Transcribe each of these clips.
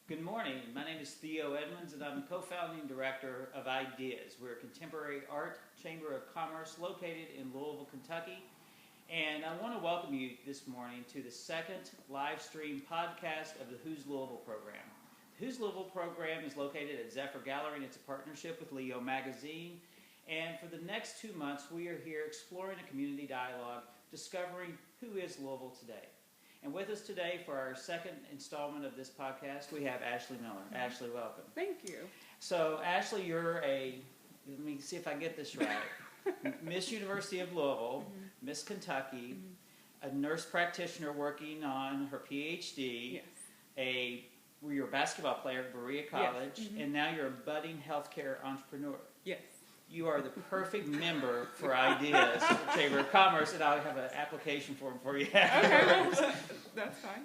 Good morning. My name is Theo Edmonds, and I'm the co-founding director of Ideas. We're a contemporary art chamber of commerce located in Louisville, Kentucky. And I want to welcome you this morning to the second live stream podcast of the Who's Louisville program. The Who's Louisville program is located at Zephyr Gallery, and it's a partnership with Leo Magazine. And for the next 2 months, we are here exploring a community dialogue, discovering who is Louisville today. And with us today for our second installment of this podcast, we have Ashley Miller. Ashley, welcome. Thank you. So, Ashley, you're let me see if I get this right, Miss University of Louisville, Miss Kentucky, a nurse practitioner working on her PhD, Yes. You're a basketball player at Berea College, Yes. and now you're a budding healthcare entrepreneur. Yes. You are the perfect member for Ideas for Chamber of Commerce, and I'll have an application form for you. Okay, that's fine.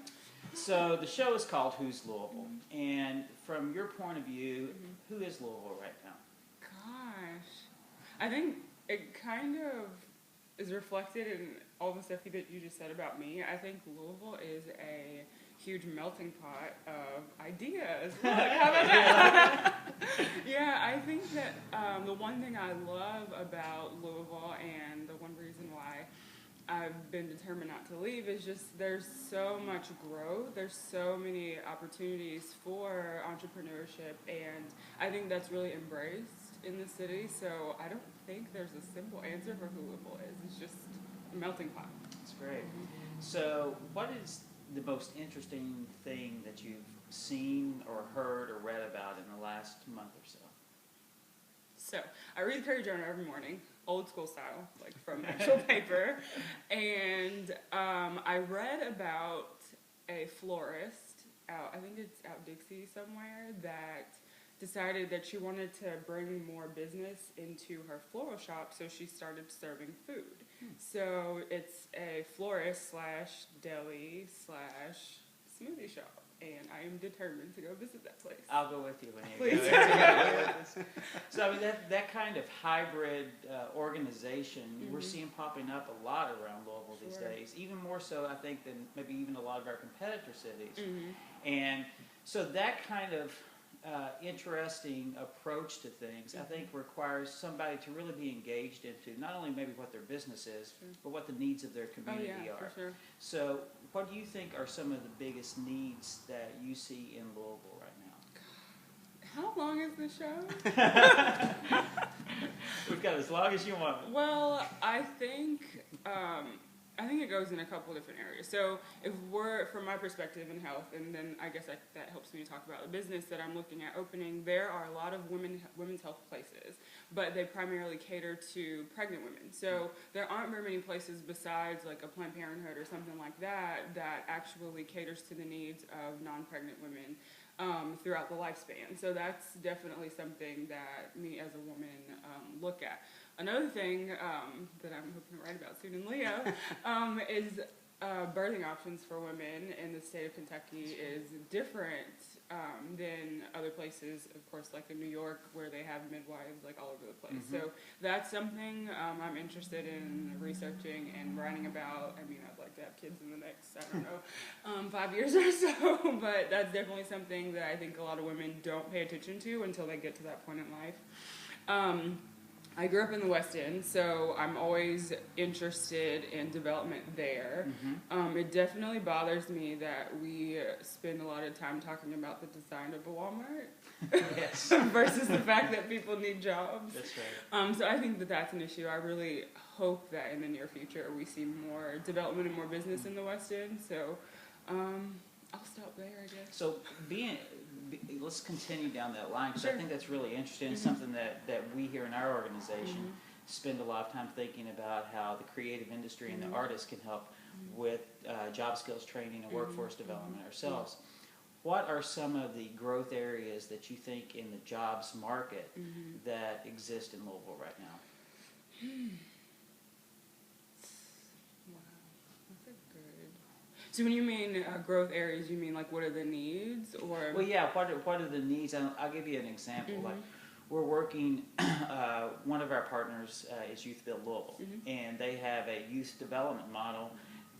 So the show is called Who's Louisville? And from your point of view, who is Louisville right now? Gosh. I think it kind of is reflected in all the stuff that you just said about me. I think Louisville is a huge melting pot of ideas. Look, how about that? Yeah, I think that the one thing I love about Louisville and the one reason why I've been determined not to leave is just there's so much growth, there's so many opportunities for entrepreneurship, and I think that's really embraced in the city, so I don't think there's a simple answer for who Louisville is. It's just a melting pot. That's great. So what is the most interesting thing that you've seen or heard or read about in the last month or so? So, I read the Courier Journal every morning, old school style, like from actual paper, and I read about a florist out, I think it's out Dixie somewhere, that decided that she wanted to bring more business into her floral shop, so she started serving food. So it's a florist / deli / smoothie shop, and I am determined to go visit that place. I'll go with you when you Please. go. So I mean, that kind of hybrid organization we're seeing popping up a lot around Louisville these days, even more so I think than maybe even a lot of our competitor cities. And so that kind of interesting approach to things, I think requires somebody to really be engaged into not only maybe what their business is, but what the needs of their community are. For sure. So what do you think are some of the biggest needs that you see in Louisville right now? How long is the show? We've got as long as you want. Well, I think it goes in a couple different areas. So if we're, from my perspective in health, and then I guess that helps me talk about the business that I'm looking at opening, there are a lot of women's health places, but they primarily cater to pregnant women. So there aren't very many places besides like a Planned Parenthood or something like that that actually caters to the needs of non-pregnant women throughout the lifespan. So that's definitely something that me as a woman look at. Another thing that I'm hoping to write about soon in Leo is birthing options for women in the state of Kentucky is different than other places, of course, like in New York, where they have midwives like all over the place. So that's something I'm interested in researching and writing about. I mean, I'd like to have kids in the next, I don't know, 5 years or so, but that's definitely something that I think a lot of women don't pay attention to until they get to that point in life. I grew up in the West End, so I'm always interested in development there. It definitely bothers me that we spend a lot of time talking about the design of a Walmart versus the fact that people need jobs. That's right. So I think that that's an issue. I really hope that in the near future we see more development and more business in the West End. So I'll stop there, I guess. So let's continue down that line, because I think that's really interesting. It's something that we here in our organization spend a lot of time thinking about, how the creative industry and the artists can help with job skills training and workforce development ourselves. What are some of the growth areas that you think in the jobs market that exist in Louisville right now? So when you mean growth areas, you mean like what are the needs, or? Well, yeah. What are the needs? I'll give you an example. Like we're working. One of our partners is Youth Build Louisville, and they have a youth development model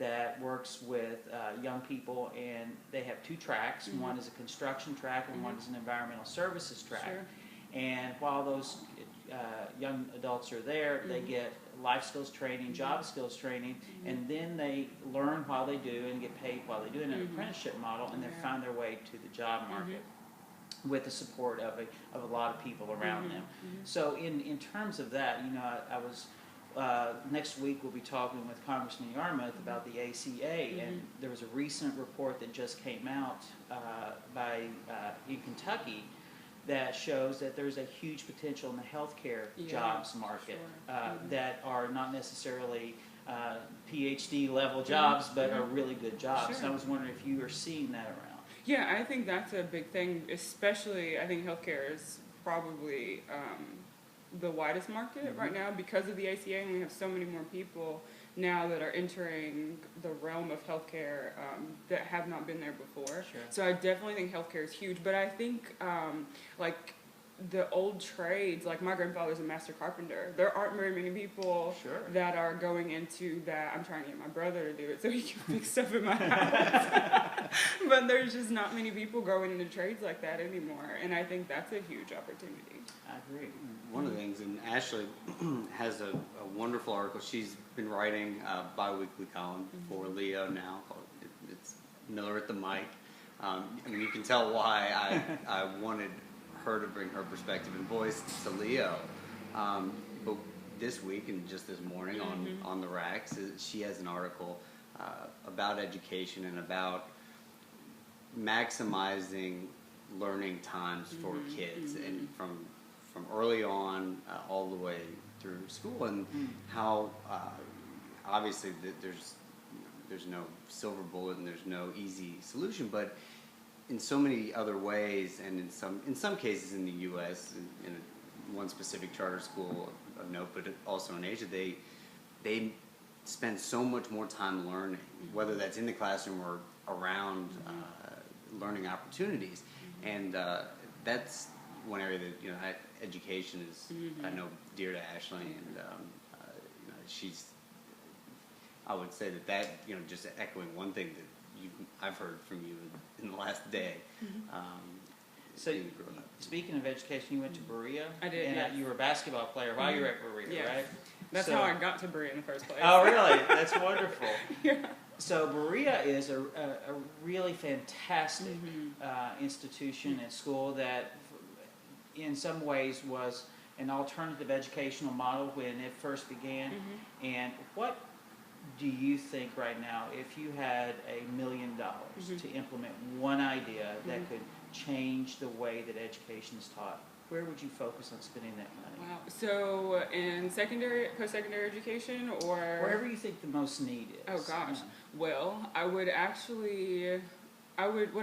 that works with young people, and they have 2 tracks. One is a construction track, and one is an environmental services track. Sure. And while those young adults are there, they get life skills training, job skills training, and then they learn while they do and get paid while they do in an apprenticeship model, and then find their way to the job market with the support of a lot of people around them. So in terms of that, you know, I was next week we'll be talking with Congressman Yarmuth about the ACA, and there was a recent report that just came out in Kentucky that shows that there's a huge potential in the healthcare jobs market that are not necessarily PhD level jobs, but are really good jobs. So I was wondering if you are seeing that around. Yeah, I think that's a big thing, especially I think healthcare is probably the widest market right now because of the ACA, and we have so many more people now that are entering the realm of healthcare that have not been there before. Sure. So I definitely think healthcare is huge, but I think like the old trades, like my grandfather's a master carpenter. There aren't very many people that are going into that. I'm trying to get my brother to do it so he can fix stuff in my house. But there's just not many people going into trades like that anymore, and I think that's a huge opportunity. I agree. One of the things, and Ashley has a wonderful article. She's been writing a bi-weekly column for Leo now. It's Miller at the Mic. I mean, you can tell why I wanted her to bring her perspective and voice to Leo. But this week and just this morning on the racks, she has an article about education and about maximizing learning times for kids, and from early on all the way through school, and how obviously there's no silver bullet and there's no easy solution, but in so many other ways, and in some cases in the U.S., in one specific charter school of note, but also in Asia, they spend so much more time learning, whether that's in the classroom or around learning opportunities, and that's one area that education is I know dear to Ashley, and she's. I would say that just echoing one thing that I've heard from you in the last day. So, speaking of education, you went to Berea? I did, and you were a basketball player while you were at Berea, right? That's how I got to Berea in the first place. Oh, really? That's wonderful. Yeah. So Berea is a really fantastic institution and school that in some ways was an alternative educational model when it first began. And what do you think right now, if you had $1 million to implement one idea that could change the way that education is taught, where would you focus on spending that money? Wow. So in post-secondary education, or wherever you think the most need is. Oh gosh. Well, what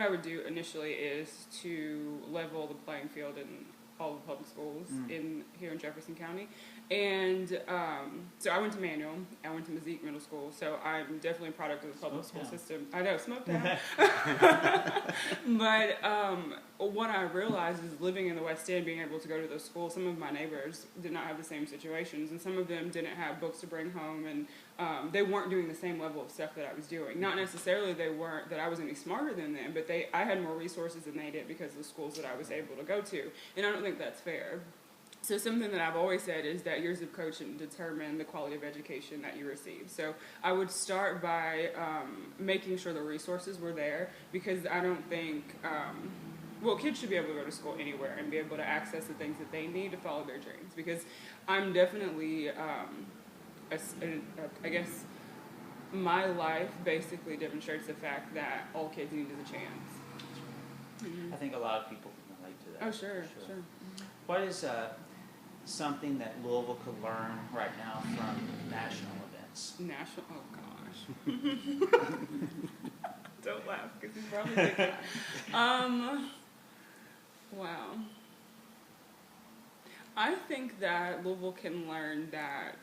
I would do initially is to level the playing field in all the public schools here in Jefferson County. And so I went to Manual, I went to Mazik Middle School, so I'm definitely a product of the public school system. I know, Smoketown. But what I realized is living in the West End, being able to go to those schools, some of my neighbors did not have the same situations, and some of them didn't have books to bring home, and they weren't doing the same level of stuff that I was doing. Not necessarily that I was any smarter than them, but I had more resources than they did because of the schools that I was able to go to, and I don't think that's fair. So something that I've always said is that your zip code should determine the quality of education that you receive. So I would start by making sure the resources were there, because I don't think, kids should be able to go to school anywhere and be able to access the things that they need to follow their dreams. Because I'm definitely, I guess, my life basically demonstrates the fact that all kids need is a chance. I think a lot of people can relate to that. Oh, sure. What is something that Louisville could learn right now from national events? Oh gosh. Don't laugh, because he's probably thinking that. Wow. I think that Louisville can learn that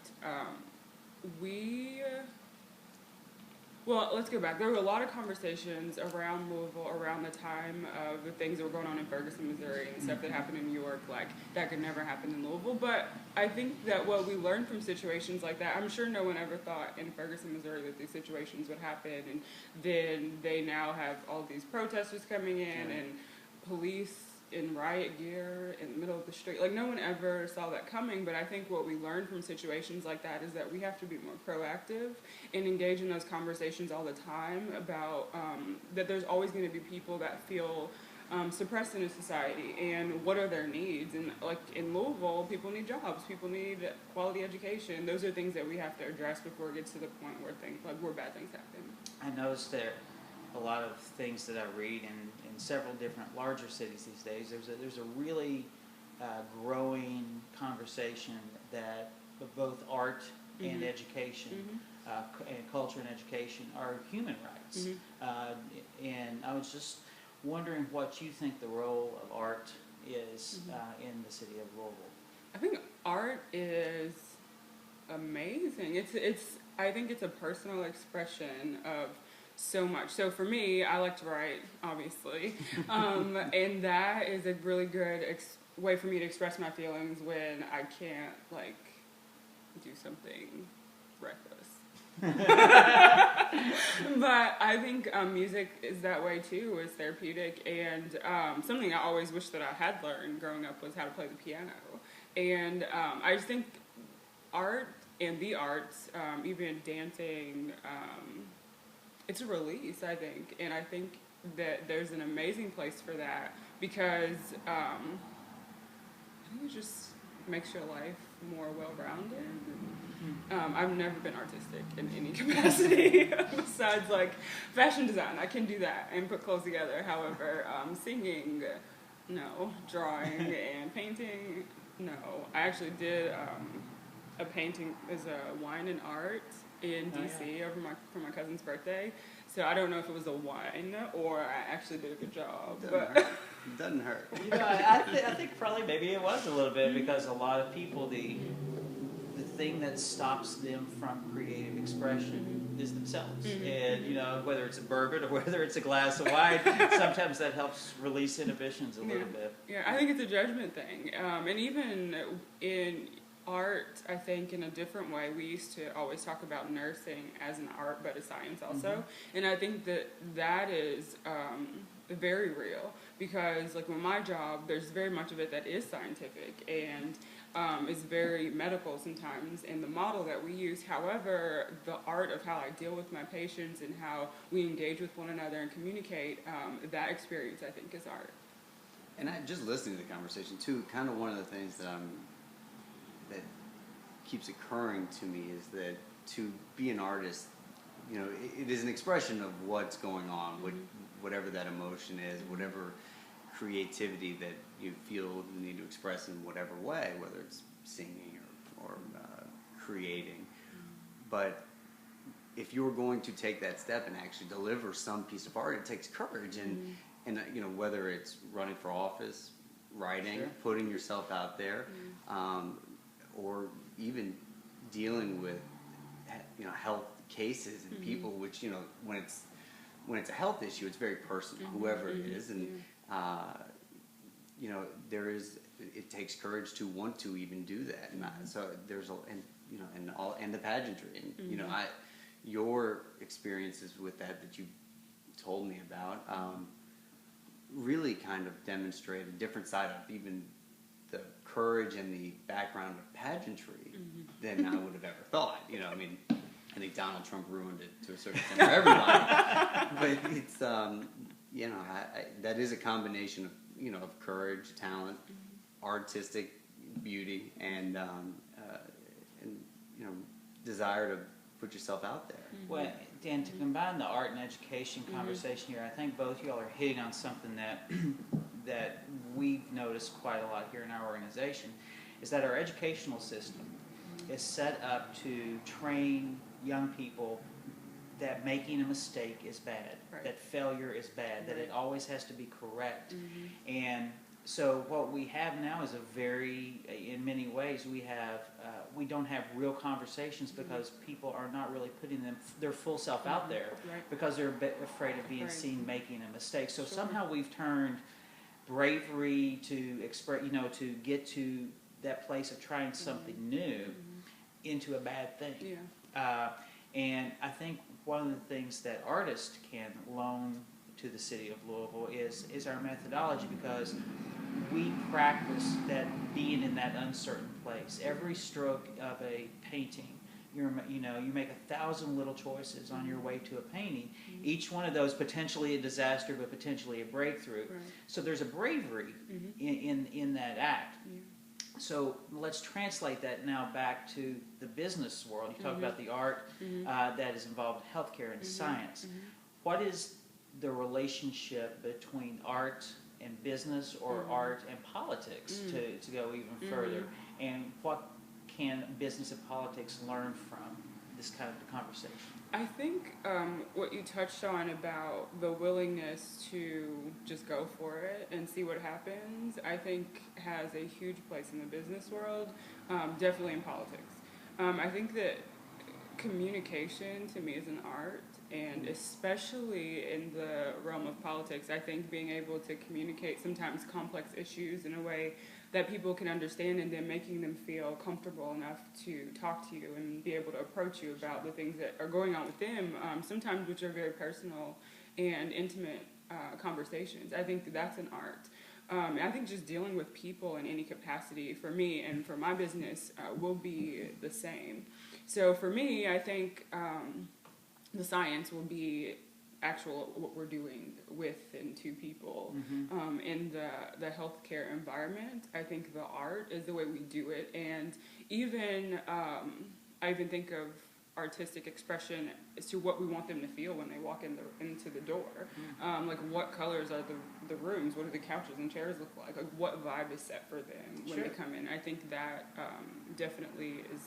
Well, let's go back. There were a lot of conversations around Louisville around the time of the things that were going on in Ferguson, Missouri, and stuff that happened in New York, like, that could never happen in Louisville. But I think that what we learned from situations like that, I'm sure no one ever thought in Ferguson, Missouri that these situations would happen, and then they now have all these protesters coming in, and police in riot gear in the middle of the street. Like, no one ever saw that coming, but I think what we learned from situations like that is that we have to be more proactive and engage in those conversations all the time about that there's always going to be people that feel suppressed in a society, and what are their needs. And like in Louisville, people need jobs, people need quality education. Those are things that we have to address before it gets to the point where where bad things happen. I noticed there a lot of things that I read in several different larger cities these days. There's a really growing conversation that both art and education, and culture and education are human rights. And I was just wondering what you think the role of art is in the city of Louisville. I think art is amazing. I think it's a personal expression of so much. So for me, I like to write, obviously, and that is a really good way for me to express my feelings when I can't, like, do something reckless. But I think music is that way too. It's therapeutic, and something I always wish that I had learned growing up was how to play the piano. And I just think art and the arts, even dancing, it's a release, I think, and I think that there's an amazing place for that, because I think it just makes your life more well-rounded. I've never been artistic in any capacity besides like fashion design. I can do that and put clothes together. However, singing, no. Drawing and painting, no. I actually did a painting as a wine and art in DC for my cousin's birthday. So I don't know if it was a wine or I actually did a good job. Doesn't hurt. You know, I think probably maybe it was a little bit, because a lot of people, the thing that stops them from creative expression is themselves. And, you know, whether it's a bourbon or whether it's a glass of wine, sometimes that helps release inhibitions a little bit. Yeah, I think it's a judgment thing. And even in art, I think in a different way, we used to always talk about nursing as an art but a science also. And I think that is very real, because like with my job, there's very much of it that is scientific and is very medical sometimes in the model that we use. However, the art of how I deal with my patients and how we engage with one another and communicate, that experience I think is art. And just listening to the conversation too, kind of one of the things that keeps occurring to me is that to be an artist, you know, it is an expression of what's going on, whatever that emotion is, whatever creativity that you feel you need to express in whatever way, whether it's singing or creating. But if you're going to take that step and actually deliver some piece of art, it takes courage. And you know, whether it's running for office, writing, putting yourself out there, or even dealing with, you know, health cases and people, which, you know, when it's a health issue, it's very personal, whoever it is, and you know, it takes courage to want to even do that. And so there's and the pageantry, and you know, your experiences with that you told me about really kind of demonstrate a different side of even the courage and the background of pageantry than I would have ever thought. You know, I mean, I think Donald Trump ruined it to a certain extent for everybody. But it's, you know, that is a combination of, you know, of courage, talent, artistic beauty, and you know, desire to put yourself out there. Well, Dan, to combine the art and education conversation here, I think both y'all are hitting on something that we've noticed quite a lot here in our organization, is that our educational system is set up to train young people that making a mistake is bad, that failure is bad, that it always has to be correct. And So what we have now is in many ways, we don't have real conversations because people are not really putting their full self out there Right. because they're a bit afraid of being Right. seen making a mistake. So Sure. somehow we've turned bravery to express, to get to that place of trying something new into a bad thing. Yeah. And I think one of the things that artists can loan to the city of Louisville is our methodology, because we practice that being in that uncertain place. Every stroke of a painting, you make 1,000 little choices on your way to a painting. Each one of those potentially a disaster, but potentially a breakthrough. Right. So there's a bravery in that act. Yeah. So let's translate that now back to the business world. You talk about the art that is involved in healthcare and science. What is the relationship between art and business, or art and politics, to go even further? And what can business and politics learn from this kind of conversation? I think what you touched on about the willingness to just go for it and see what happens, I think has a huge place in the business world, definitely in politics. I think that communication to me is an art, and especially in the realm of politics, I think being able to communicate sometimes complex issues in a way that people can understand, and then making them feel comfortable enough to talk to you and be able to approach you about the things that are going on with them, sometimes which are very personal and intimate conversations. I think that's an art. I think just dealing with people in any capacity for me and for my business will be the same. So for me, I think the science will be actual what we're doing with and to people in the healthcare environment. I think the art is the way we do it, and even I even think of artistic expression as to what we want them to feel when they walk into the door. Like what colors are the rooms? What do the couches and chairs look like? Like what vibe is set for them when they come in? I think that definitely is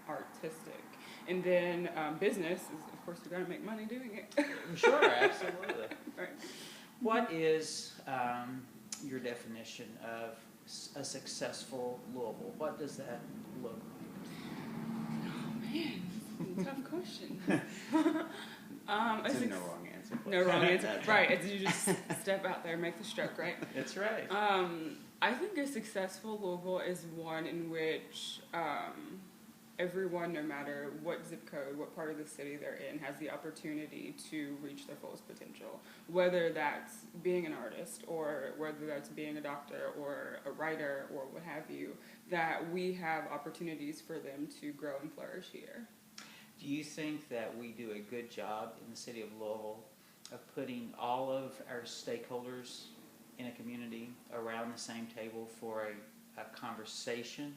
artistic. And then business is, of course, you got to make money doing it. Sure, absolutely. Right. What is your definition of a successful Louisville? What does that look like? Oh man, tough question. There's no wrong answer. No wrong answer. Right. It's you just step out there, make the stroke. Right. That's right. I think a successful Louisville is one in which everyone, no matter what zip code, what part of the city they're in, has the opportunity to reach their fullest potential. Whether that's being an artist, or whether that's being a doctor, or a writer, or what have you, that we have opportunities for them to grow and flourish here. Do you think that we do a good job in the city of Louisville of putting all of our stakeholders in a community around the same table for a conversation,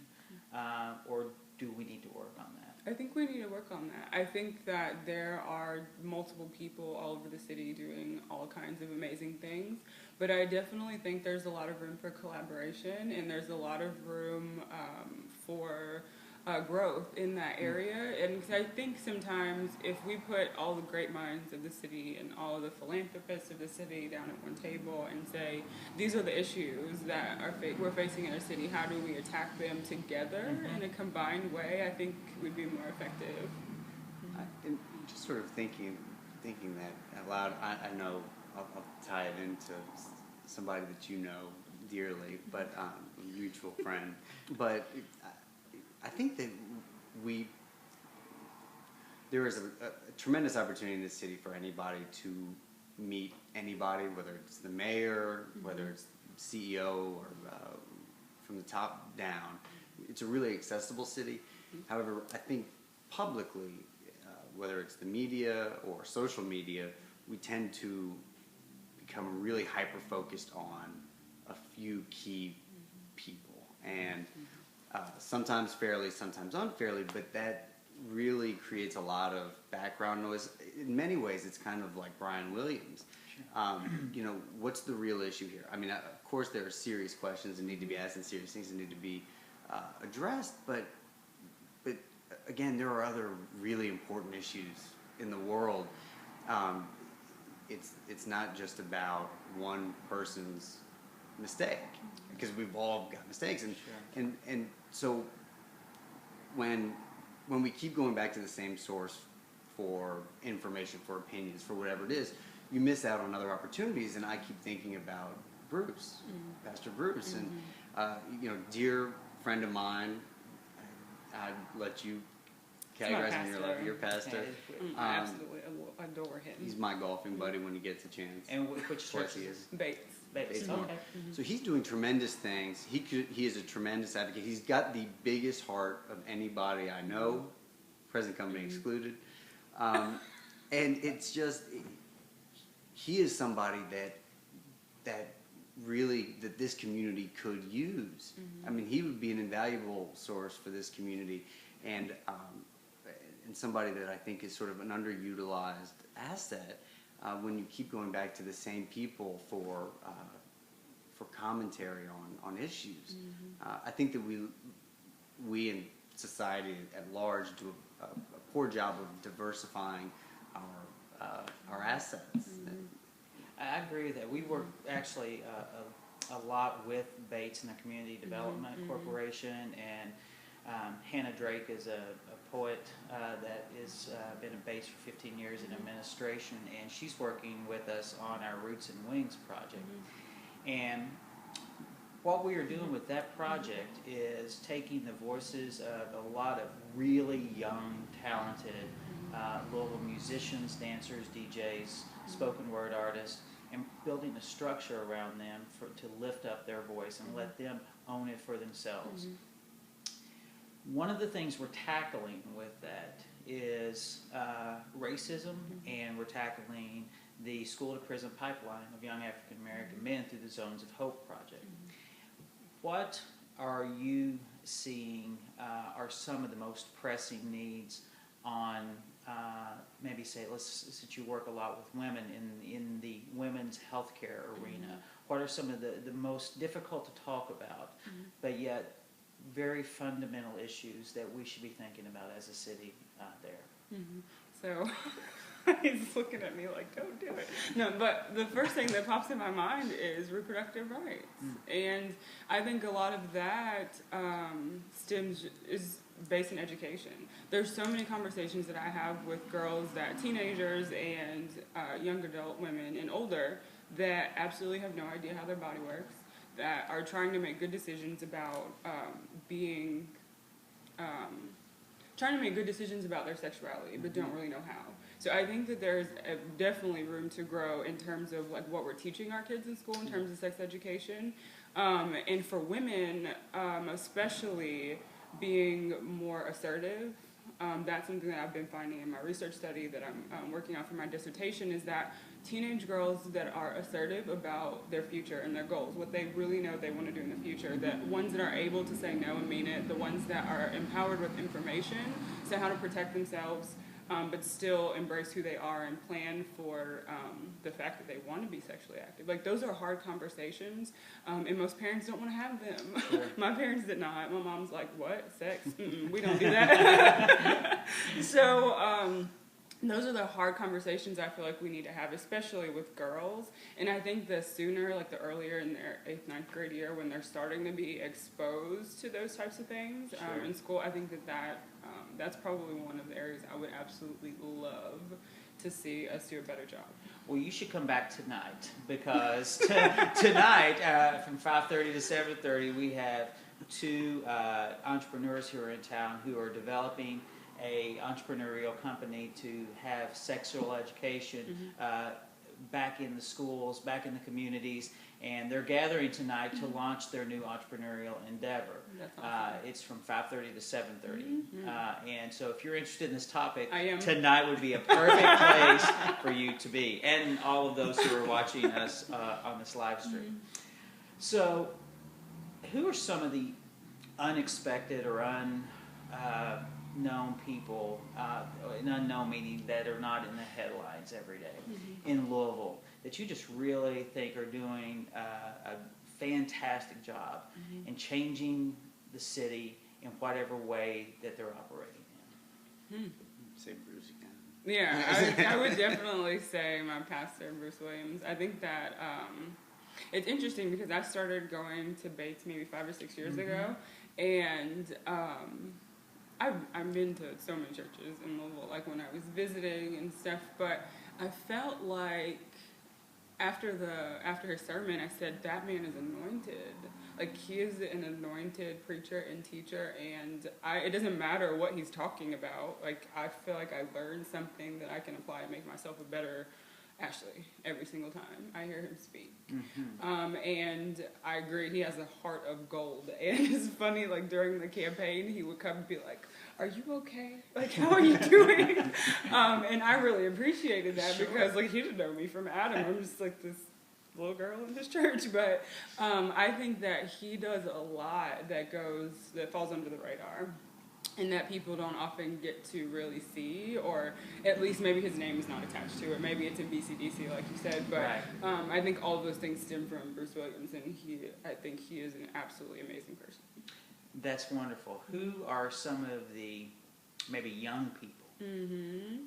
or do we need to work on that? I think we need to work on that. I think that there are multiple people all over the city doing all kinds of amazing things, but I definitely think there's a lot of room for collaboration, and there's a lot of room for growth in that area. And I think sometimes if we put all the great minds of the city and all the philanthropists of the city down at one table and say, these are the issues that we're facing in our city, how do we attack them together in a combined way, I think we'd be more effective. And just sort of thinking that out loud, I know I'll tie it into somebody that you know dearly, but a mutual friend. But I think that there is a tremendous opportunity in this city for anybody to meet anybody, whether it's the mayor, whether it's CEO, or from the top down. It's a really accessible city. However, I think publicly, whether it's the media or social media, we tend to become really hyper-focused on a few key people. And sometimes fairly, sometimes unfairly, but that really creates a lot of background noise. In many ways, it's kind of like Brian Williams. What's the real issue here? I mean, of course, there are serious questions that need to be asked and serious things that need to be addressed, but again, there are other really important issues in the world. It's not just about one person's mistake, because we've all got mistakes, and Sure. and so when we keep going back to the same source for information, for opinions, for whatever it is, you miss out on other opportunities. And I keep thinking about Bruce, Pastor Bruce, and dear friend of mine. I'd let you categorize him in your life. Your pastor. I absolutely adore him. He's my golfing buddy when he gets a chance. And which church he is is? Bates. Bates. Okay. So he's doing tremendous things. He is a tremendous advocate. He's got the biggest heart of anybody I know, present company excluded. And it's just, he is somebody that really, that this community could use. I mean, he would be an invaluable source for this community, and somebody that I think is sort of an underutilized asset when you keep going back to the same people for commentary on issues. I think that we in society at large do a poor job of diversifying our assets. I agree with that. We work actually a lot with Bates and the Community Development Corporation, and Hannah Drake is a poet that has been at Bates for 15 years in administration, and she's working with us on our Roots and Wings project. And what we are doing with that project is taking the voices of a lot of really young, talented Louisville musicians, dancers, DJs, spoken word artists, and building a structure around them to lift up their voice and let them own it for themselves. One of the things we're tackling with that is racism, and we're tackling the school to prison pipeline of young African American men through the Zones of Hope project. What are you seeing are some of the most pressing needs on maybe say, since you work a lot with women in the women's healthcare arena, what are some of the most difficult to talk about, but yet very fundamental issues that we should be thinking about as a city there? So he's looking at me like, don't do it. No, but the first thing that pops in my mind is reproductive rights. And I think a lot of that is based in education. There's so many conversations that I have with girls, teenagers and young adult women and older, that absolutely have no idea how their body works, that are trying to make good decisions about trying to make good decisions about their sexuality, but don't really know how. So I think that there's definitely room to grow in terms of like what we're teaching our kids in school in terms of sex education, and for women, especially being more assertive. That's something that I've been finding in my research study that I'm working on for my dissertation, is that teenage girls that are assertive about their future and their goals, what they really know they want to do in the future, the ones that are able to say no and mean it, the ones that are empowered with information, so how to protect themselves, but still embrace who they are and plan for the fact that they want to be sexually active. Like, those are hard conversations, and most parents don't want to have them. Sure. My parents did not. My mom's like, what? Sex? We don't do that. So those are the hard conversations I feel like we need to have, especially with girls. And I think the sooner, like the earlier in their 8th, 9th grade year, when they're starting to be exposed to those types of things in school, I think that's probably one of the areas I would absolutely love to see us do a better job. Well, you should come back tonight, because tonight from 5:30 to 7:30 we have two entrepreneurs who are in town who are developing a entrepreneurial company to have sexual education back in the schools, back in the communities, and they're gathering tonight to launch their new entrepreneurial endeavor. That's awesome. It's from 5:30 to 7:30, and so if you're interested in this topic, I am. Tonight would be a perfect place for you to be, and all of those who are watching us on this live stream. So, who are some of the unexpected or unknown people, an unknown meaning that are not in the headlines every day in Louisville, that you just really think are doing a fantastic job in changing the city in whatever way that they're operating in? Say Bruce again. Yeah, I would definitely say my pastor, Bruce Williams. I think that It's interesting because I started going to Bates maybe 5 or 6 years ago, and I've been to so many churches in Louisville, like when I was visiting and stuff, but I felt like after his sermon, I said, that man is anointed. Like, he is an anointed preacher and teacher, and it doesn't matter what he's talking about. Like, I feel like I learned something that I can apply and make myself a better Ashley every single time I hear him speak. And I agree, he has a heart of gold. And it's funny, like, during the campaign, he would come and be like, are you okay? Like, how are you doing? And I really appreciated that because, like, he didn't know me from Adam. I'm just, like, this little girl in his church. But I think that he does a lot that falls under the radar and that people don't often get to really see, or at least maybe his name is not attached to it. Maybe it's in BCDC, like you said. But right. I think all of those things stem from Bruce Williams, and I think he is an absolutely amazing person. That's wonderful. Who are some of the maybe young people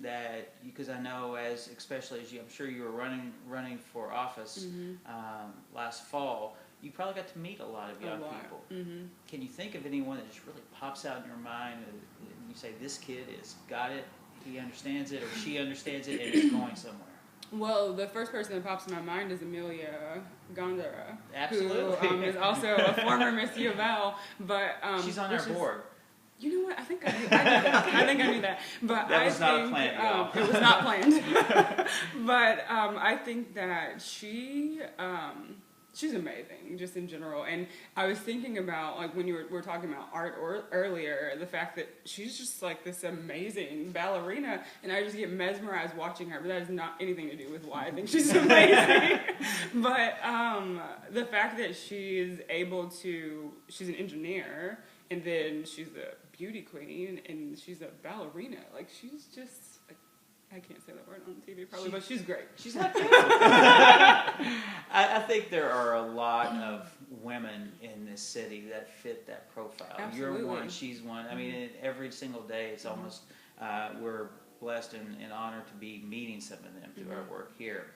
that, because I know especially as I'm sure you were running for office last fall, you probably got to meet a lot of young people. Can you think of anyone that just really pops out in your mind and you say, this kid has got it, he understands it, or she understands it, and is going somewhere? Well, the first person that pops in my mind is Amelia Gondara, Absolutely. who is also a former Miss U of L, but she's on our board. You know what? I think I knew that. I think I knew that. But that was not a plan, y'all. It was not planned. But I think that she's amazing, just in general. And I was thinking about, like, when you were talking about art earlier, the fact that she's just, like, this amazing ballerina, and I just get mesmerized watching her, but that has not anything to do with why I think she's amazing. But the fact that she's an engineer, and then she's a beauty queen, and she's a ballerina. Like, she's just, like, I can't say that word on TV probably, but she's great. She's not good. I think there are a lot of women in this city that fit that profile. Absolutely. You're one, she's one. I mean, every single day it's almost, we're blessed and honored to be meeting some of them through our work here.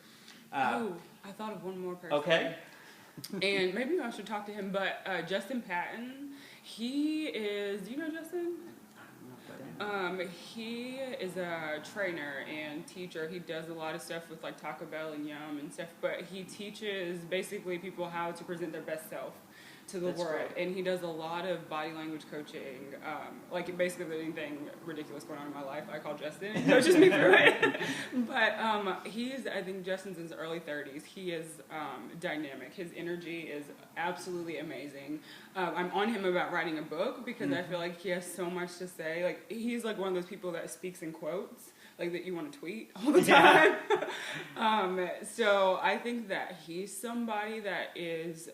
I thought of one more person. Okay. And maybe I should talk to him, but Justin Patton, he is, do you know Justin? He is a trainer and teacher. He does a lot of stuff with, like, Taco Bell and Yum and stuff, but he teaches basically people how to present their best self to the world. Great. And he does a lot of body language coaching, like, basically anything ridiculous going on in my life, I call Justin, and he coaches me through it. But I think Justin's in his early 30s. He is dynamic. His energy is absolutely amazing. I'm on him about writing a book because I feel like he has so much to say. Like, he's like one of those people that speaks in quotes, like, that you want to tweet all the time. So I think that he's somebody that is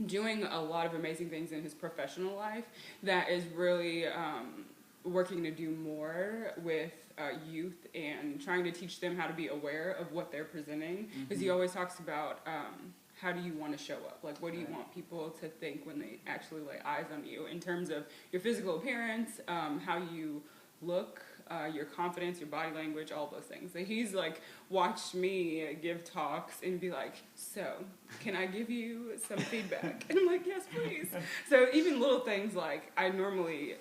doing a lot of amazing things in his professional life that is really working to do more with youth and trying to teach them how to be aware of what they're presenting. Because he always talks about how do you want to show up? Like, what do you want people to think when they actually lay eyes on you in terms of your physical appearance, how you look, your confidence, your body language, all those things. So he's, like, watched me give talks and be like, so, can I give you some feedback? And I'm like, yes, please. So even little things like, I normally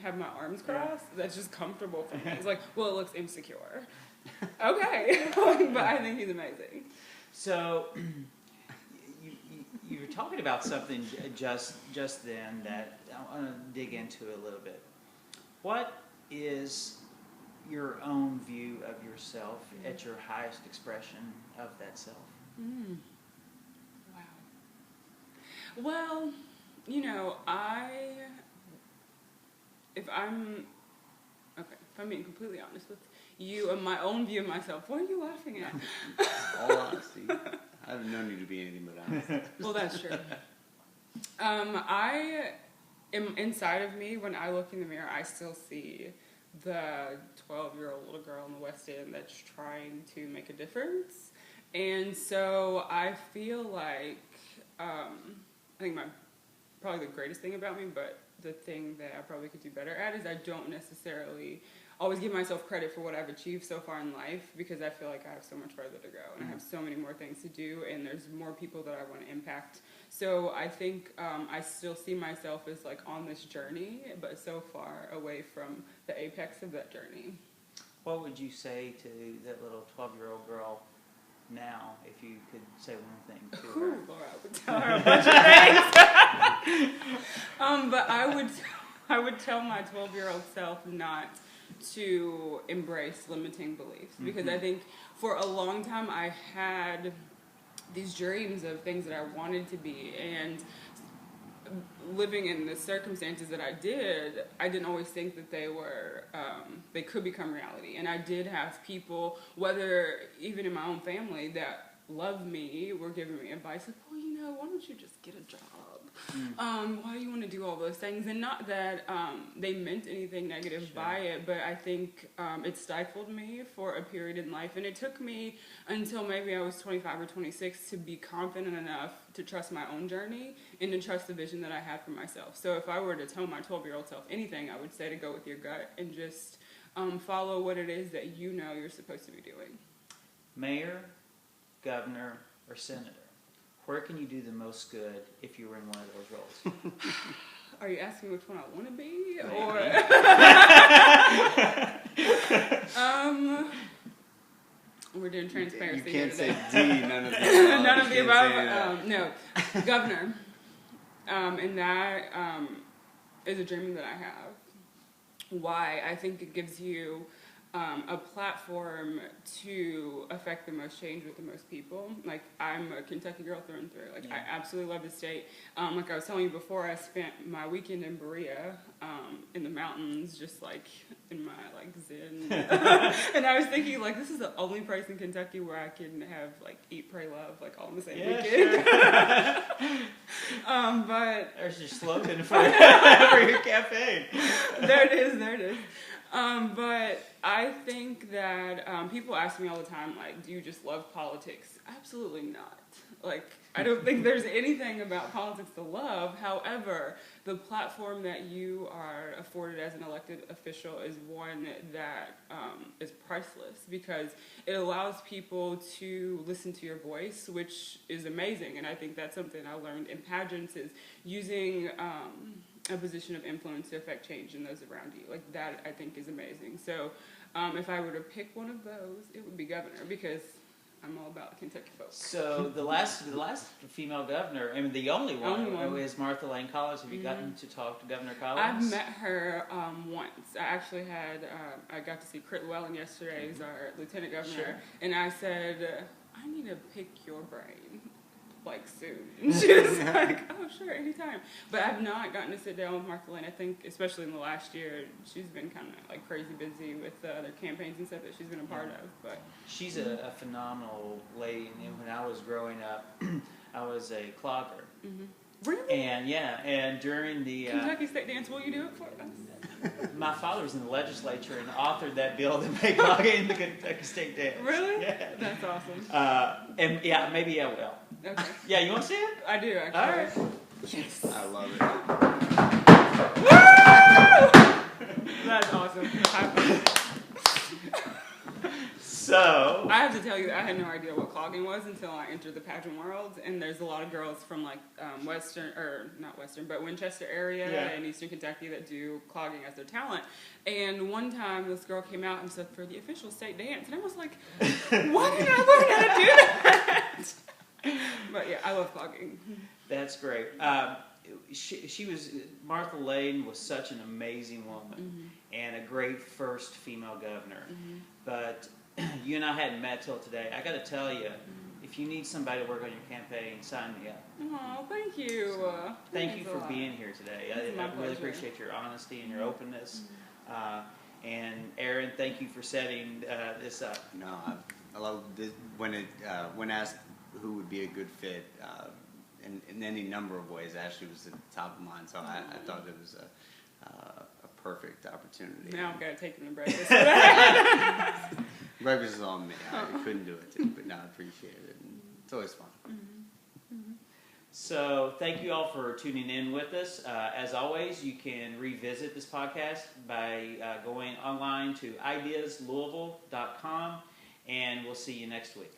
have my arms crossed, that's just comfortable for me. It's like, well, it looks insecure. Okay. But I think he's amazing. So you were talking about something just then that I want to dig into a little bit. What is your own view of yourself at your highest expression of that self? Wow. Well, you know, if I'm being completely honest with you, and my own view of myself, what are you laughing at? All honesty. I've known you to be anything but honest. Well, that's true. I am inside of me, when I look in the mirror, I still see the 12-year-old little girl in the West End that's trying to make a difference. And so I feel like, I think probably the greatest thing about me, but the thing that I probably could do better at, is I don't necessarily always give myself credit for what I've achieved so far in life, because I feel like I have so much further to go, and I have so many more things to do, and there's more people that I want to impact. So I think I still see myself as like on this journey, but so far away from the apex of that journey. What would you say to that little 12-year-old girl now, if you could say one thing to her? Ooh, Laura, I would tell her a bunch of things. But I would tell my 12-year-old self not to embrace limiting beliefs, because I think for a long time I had these dreams of things that I wanted to be, and living in the circumstances that I didn't always think that they were, they could become reality. And I did have people, whether even in my own family, that loved me, were giving me advice like, well, you know, why don't you just get a job? Why do you want to do all those things? And not that they meant anything negative by it, but I think it stifled me for a period in life. And it took me until maybe I was 25 or 26 to be confident enough to trust my own journey and to trust the vision that I had for myself. So if I were to tell my 12-year-old self anything, I would say to go with your gut and just follow what it is that you know you're supposed to be doing. Mayor, governor, or senator? Where can you do the most good if you were in one of those roles? Are you asking which one I want to be? Or we're doing transparency. You can't here say today. D, none of the above. None of the You can't above. say that. No, governor. And that is a dream that I have. Why? I think it gives you a platform to affect the most change with the most people. Like, I'm a Kentucky girl through and through. Like, I absolutely love the state. Like I was telling you before, I spent my weekend in Berea, in the mountains, just like in my like zen. And I was thinking, like, this is the only place in Kentucky where I can have like eat, pray, love, like all in the same weekend. Sure. But there's your slogan for your campaign. There it is. But I think that people ask me all the time, like, do you just love politics? Absolutely not. Like, I don't think there's anything about politics to love. However, the platform that you are afforded as an elected official is one that is priceless, because it allows people to listen to your voice, which is amazing. And I think that's something I learned in pageants, is using a position of influence to affect change in those around you. Like, that I think is amazing. So if I were to pick one of those, it would be governor, because I'm all about Kentucky folks. So the last female governor, I mean the only one, is Martha Lane Collins. Have you gotten to talk to Governor Collins? I've met her once. I actually had, I got to see Crit Llewellyn yesterday, who's our lieutenant governor, and I said, I need to pick your brain, like, soon. And she was like, oh, sure, anytime. But I've not gotten to sit down with Martha Lane. I think, especially in the last year, she's been kind of like crazy busy with the other campaigns and stuff that she's been a part of. But she's a phenomenal lady. And when I was growing up, I was a clogger. Really? And during the Kentucky State Dance, will you do it for us? my father was in the legislature and authored that bill that made clogging the Kentucky State Dance. Really? Yeah. That's awesome. And yeah, maybe I will. Okay. Yeah, you want to see it? I do, actually. All right. Yes. I love it. Woo! That's awesome. High five. So I have to tell you, I had no idea what clogging was until I entered the pageant world. And there's a lot of girls from like Winchester area and Eastern Kentucky that do clogging as their talent. And one time this girl came out and said, for the official state dance. And I was like, why did I learn how to do that? But yeah, I love clogging. that's great. She was, Martha Lane was such an amazing woman and a great first female governor. But you and I hadn't met till today. I got to tell you, if you need somebody to work on your campaign, sign me up. Oh, thank you. So, thank you for being here today. I really appreciate your honesty and your openness. And Aaron, thank you for setting this up. No, I love this. When asked who would be a good fit, in any number of ways, Ashley was at the top of mind. So I thought it was a perfect opportunity. Now I've got to take him to breakfast. Breakfast is on me. I couldn't do it too, but no, I appreciate it. And it's always fun. So thank you all for tuning in with us. As always, you can revisit this podcast by going online to ideaslouisville.com, and we'll see you next week.